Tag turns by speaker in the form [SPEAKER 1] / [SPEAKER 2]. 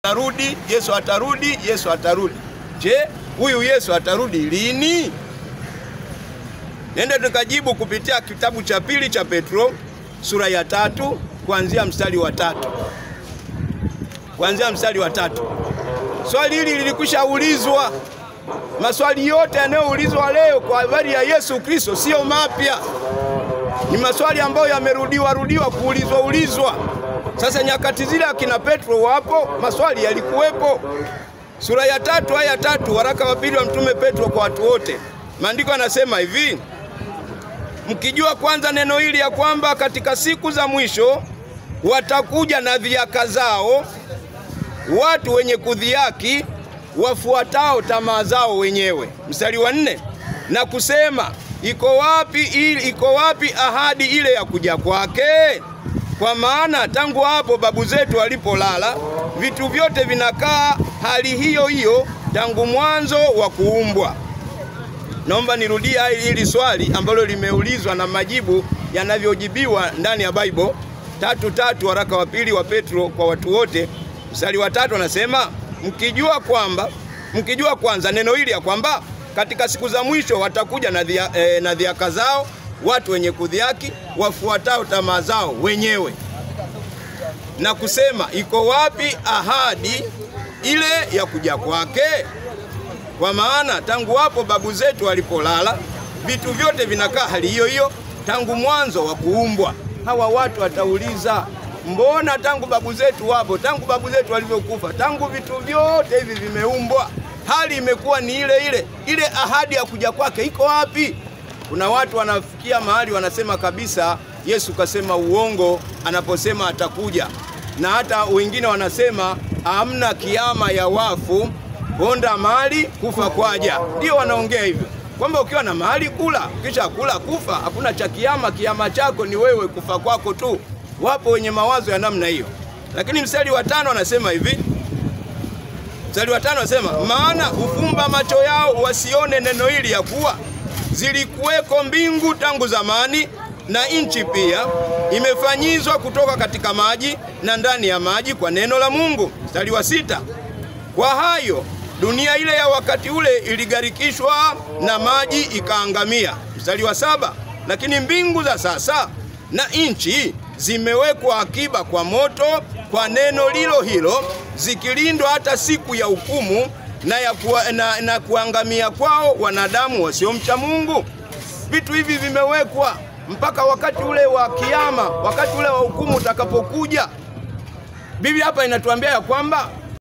[SPEAKER 1] atarudi, Yesu atarudi, Yesu atarudi. Je, huyu Yesu atarudi lini? Nenda tukajibu kupitia kitabu cha pili cha Petro sura ya 3 kuanzia mstari wa 3. Kuanzia mstari wa 3. Swali hili lilikwishaulizwa. Maswali yote yanayoulizwa leo kwa habari ya Yesu Kristo sio mapya. Ni maswali ambayo yamerudiwa kuulizwa. Sasa nyakati zile akina Petro wapo, maswali yalikuwepo. Sura ya 3 aya 3 waraka wa pili wa mtume Petro kwa watu wote. Maandiko yanasema hivi: mkijua kwanza neno hili ya kwamba katika siku za mwisho watakuja na dhihaka zao watu wenye kudhihaki, wafuatao tamaa zao wenyewe. Mstari wa 4, na kusema iko wapi ahadi ile ya kuja kwake? Kwa maana tangu hapo babu zetu walipolala, vitu vyote vinakaa hali hiyo hiyo tangu mwanzo wa kuumbwa. Naomba nirudie hili swali ambalo limeulizwa na majibu yanavyojibiwa ndani ya Bible. 3:3 waraka wa pili wa Petro kwa watu wote. Mstari wa 3 anasema mkijua kwanza neno hili ya kwamba katika siku za mwisho watakuja na dhihaka zao watu wenye kudhihaki, wafuatao tamaa zao wenyewe. Na kusema iko wapi ahadi ile ya kuja kwake? Kwa maana tangu hapo babu zetu walipolala, vitu vyote vinakaa hali hiyo hiyo tangu mwanzo wa kuumbwa. Hawa watu watauliza, mbona tangu babu zetu wapo, tangu babu zetu walivyokufa, tangu vitu vyote hivi vimeumbwa, hali imekuwa ni ile ahadi ya kuja kwake iko wapi? Kuna watu wanafikia mahali wanasema kabisa Yesu kasema uongo anaposema atakuja. Na hata wengine wanasema hamna kiama ya wafu, bonda mali kufa kwaja. Ndio wanaongea hivyo, kwamba ukiwa na mahali kula, kisha kula kufa, hakuna cha kiama chako ni wewe kufa kwako tu. Wapo wenye mawazo ya namna hiyo. Lakini mstari wa 5 anasema hivi. Mstari wa 5 anasema, maana ufumba macho yao wasione neno hili ya kuwa zilikuweko mbingu tangu zamani, na nchi pia imefanyizwa kutoka katika maji na ndani ya maji kwa neno la Mungu. Mstari wa 6, kwa hayo dunia ile ya wakati ule iligarikishwa na maji ikaangamia. Mstari wa 7, lakini mbingu za sasa na nchi zimewekwa akiba kwa moto kwa neno lilo hilo, zikilindwa hata siku ya hukumu na kuangamia kwao wanadamu wasiomcha Mungu. Vitu hivi vimewekwa mpaka wakati ule wa kiyama, wakati ule wa hukumu utakapokuja. Biblia hapa inatuambia ya kwamba